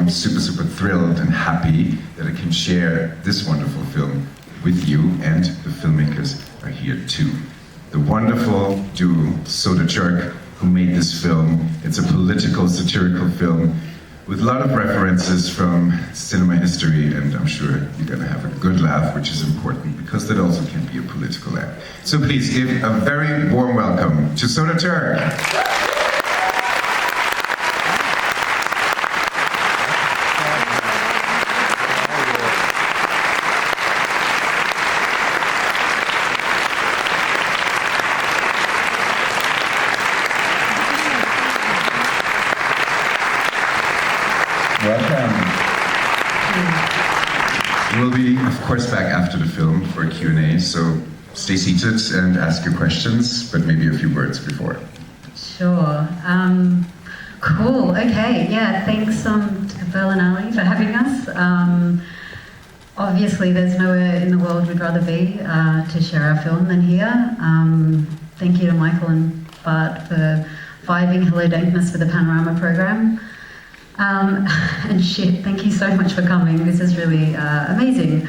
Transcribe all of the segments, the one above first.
I'm super, super thrilled and happy that I can share this wonderful film with you, and the filmmakers are here too. The wonderful duo Soderbergh, who made this film. It's a political, satirical film with a lot of references from cinema history, and I'm sure you're going to have a good laugh, which is important because that also can be a political laugh. So please give a very warm welcome to Soderbergh. We'll be, of course, back after the film for a Q&A, so stay seated and ask your questions, but maybe a few words before. Sure. Cool. Okay. Yeah. Thanks to Berlinale for having us. Obviously, there's nowhere in the world we'd rather be to share our film than here. Thank you to Michael and Bart for vibing Hello Dankness for the Panorama program. And shit, thank you so much for coming. This is really amazing.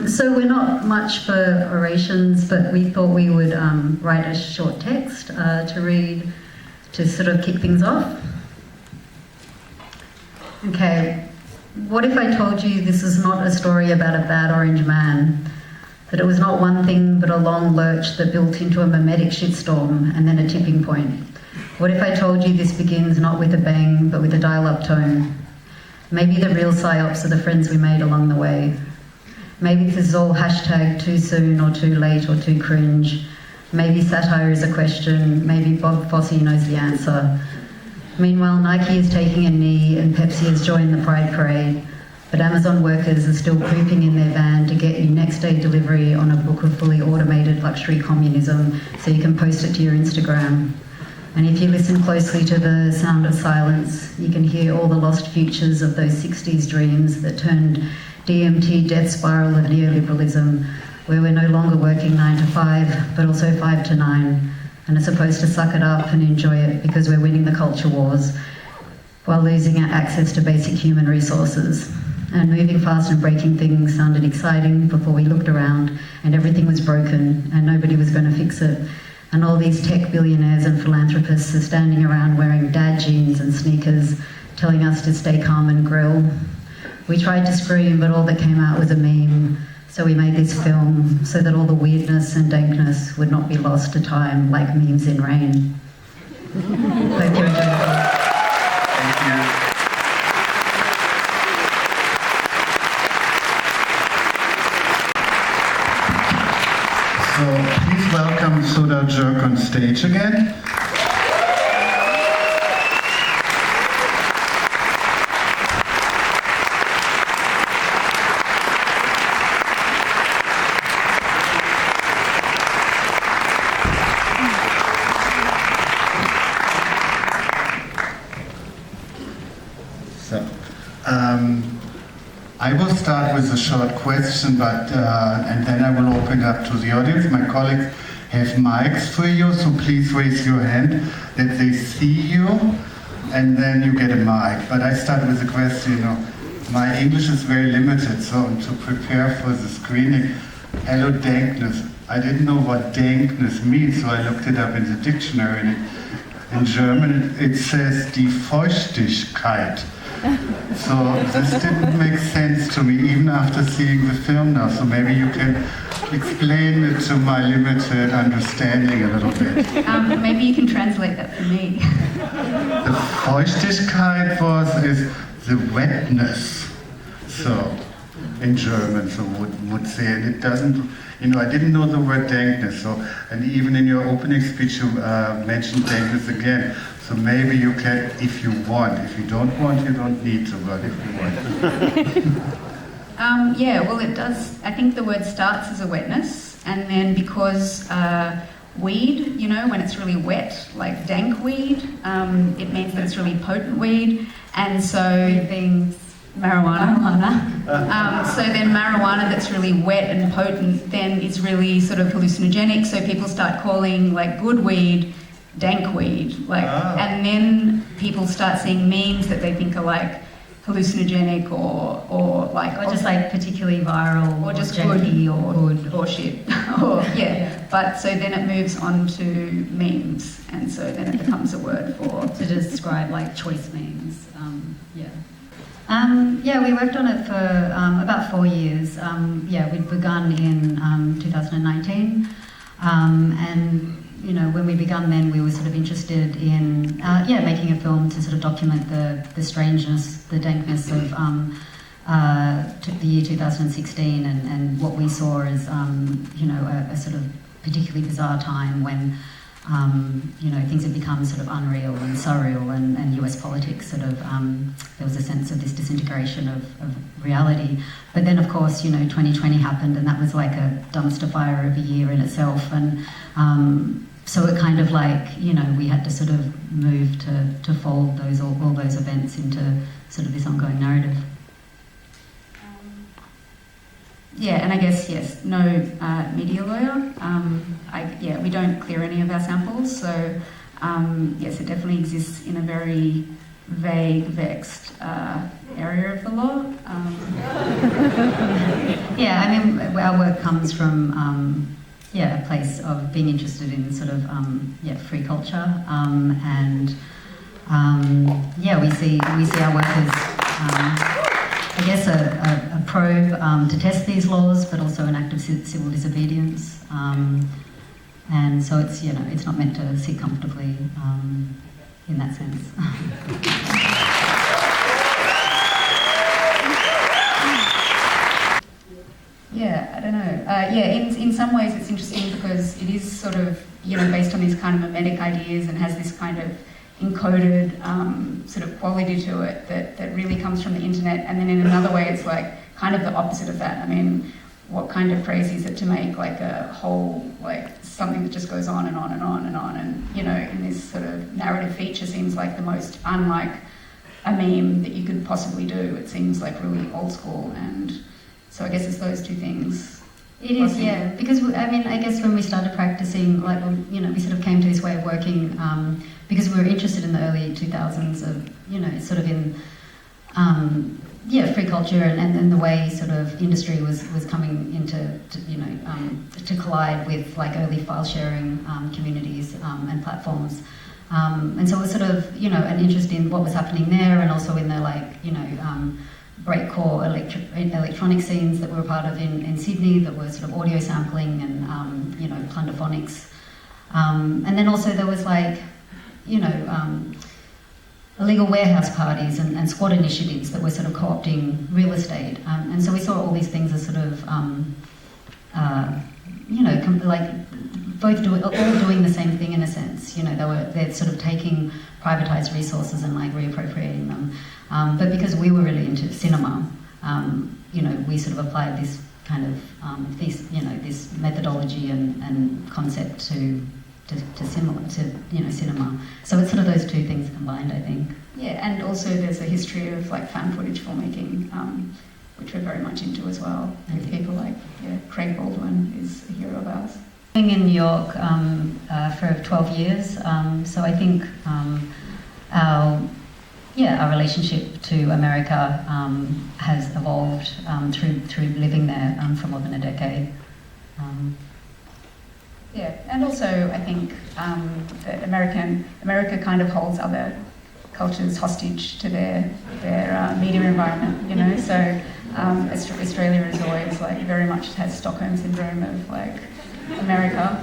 So we're not much for orations, but we thought we would write a short text to read to sort of kick things off. Okay, what if I told you this is not a story about a bad orange man? That it was not one thing but a long lurch that built into a mimetic shitstorm and then a tipping point? What if I told you this begins not with a bang, but with a dial-up tone? Maybe the real psyops are the friends we made along the way. Maybe this is all hashtag too soon or too late or too cringe. Maybe satire is a question. Maybe Bob Fosse knows the answer. Meanwhile, Nike is taking a knee and Pepsi has joined the Pride Parade, but Amazon workers are still pooping in their van to get you next day delivery on a book of fully automated luxury communism so you can post it to your Instagram. And if you listen closely to the sound of silence, you can hear all the lost futures of those 60s dreams that turned DMT death spiral of neoliberalism, where we're no longer working 9 to 5, but also 5 to 9, and are supposed to suck it up and enjoy it because we're winning the culture wars, while losing our access to basic human resources. And moving fast and breaking things sounded exciting before we looked around, and everything was broken, and nobody was going to fix it. And all these tech billionaires and philanthropists are standing around wearing dad jeans and sneakers, telling us to stay calm and grill. We tried to scream, but all that came out was a meme. So we made this film so that all the weirdness and dankness would not be lost to time like memes in rain. Hope you enjoyed it. Thank you. So please welcome Soderbergh on stage again. I will start with a short question, but and then I will open it up to the audience. My colleagues have mics for you, so please raise your hand that they see you, and then you get a mic. But I start with a question. You know, my English is very limited, so to prepare for the screening, hello dankness. I didn't know what dankness means, so I looked it up in the dictionary. And in German, it says die Feuchtigkeit. So this didn't make sense to me, even after seeing the film now. So maybe you can explain it to my limited understanding a little bit. Maybe you can translate that for me. The Feuchtigkeit is the wetness. So in German, so would say, and it doesn't. You know, I didn't know the word dankness. So, and even in your opening speech, you mentioned dankness again. So maybe you can, if you want. If you don't want, you don't need to, but if you want. Yeah, well it does, I think the word starts as a wetness, and then because weed, you know, when it's really wet, like dank weed, it means that it's really potent weed, and so things, marijuana. So then marijuana that's really wet and potent then is really sort of hallucinogenic, so people start calling like good weed dank weed, like, and then people start seeing memes that they think are like hallucinogenic or like Or just like particularly viral, or just janky, good or shit, or yeah. But so then it moves on to memes, and so then it becomes a word for to describe like choice memes. Yeah, we worked on it for about 4 years. Yeah, we'd begun in 2019, and you know, when we began then, we were sort of interested in making a film to sort of document the strangeness, the dankness of the year 2016, and what we saw as you know, a sort of particularly bizarre time when you know, things had become sort of unreal and surreal, and US politics sort of there was a sense of this disintegration of reality. But then, of course, you know, 2020 happened, and that was like a dumpster fire of a year in itself, and so it kind of like, you know, we had to sort of move to fold all those events into sort of this ongoing narrative. Yeah, and I guess, yes, no media lawyer. We don't clear any of our samples, so yes, it definitely exists in a very vague, vexed area of the law. Yeah, I mean, our work comes from a place of being interested in sort of free culture, and we see our work as I guess a probe to test these laws, but also an act of civil disobedience. And so it's, you know, it's not meant to sit comfortably in that sense. Yeah, I don't know. In some ways it's interesting because it is sort of, you know, based on these kind of mimetic ideas and has this kind of encoded sort of quality to it that really comes from the internet. And then in another way it's like kind of the opposite of that. I mean, what kind of crazy is it to make like a whole, like something that just goes on and on and on and on, and you know, in this sort of narrative feature seems like the most unlike a meme that you could possibly do. It seems like really old school, and so I guess it's those two things. It is, yeah, because I mean, I guess when we started practicing, like, you know, we sort of came to this way of working because we were interested in the early 2000s of, you know, sort of in free culture and the way sort of industry was coming into to collide with like early file sharing communities and platforms, and so it was sort of, you know, an interest in what was happening there, and also in the, like, you know, breakcore electronic scenes that we were part of in Sydney, that were sort of audio sampling and you know, plunderphonics, and then also there was like, you know, illegal warehouse parties and squat initiatives that were sort of co-opting real estate, and so we saw all these things as sort of you know, like all doing the same thing in a sense. You know, they're sort of taking privatized resources and like reappropriating them. But because we were really into cinema, you know, we sort of applied this kind of this methodology and concept to cinema. So it's sort of those two things combined, I think. Yeah, and also there's a history of like found footage filmmaking, which we're very much into as well. With people like Craig Baldwin is a hero of ours. Living in New York for 12 years, so I think our relationship to America has evolved through living there for more than a decade. Yeah, and also I think that America kind of holds other cultures hostage to their media environment, you know. So Australia is always like very much has Stockholm syndrome of like America,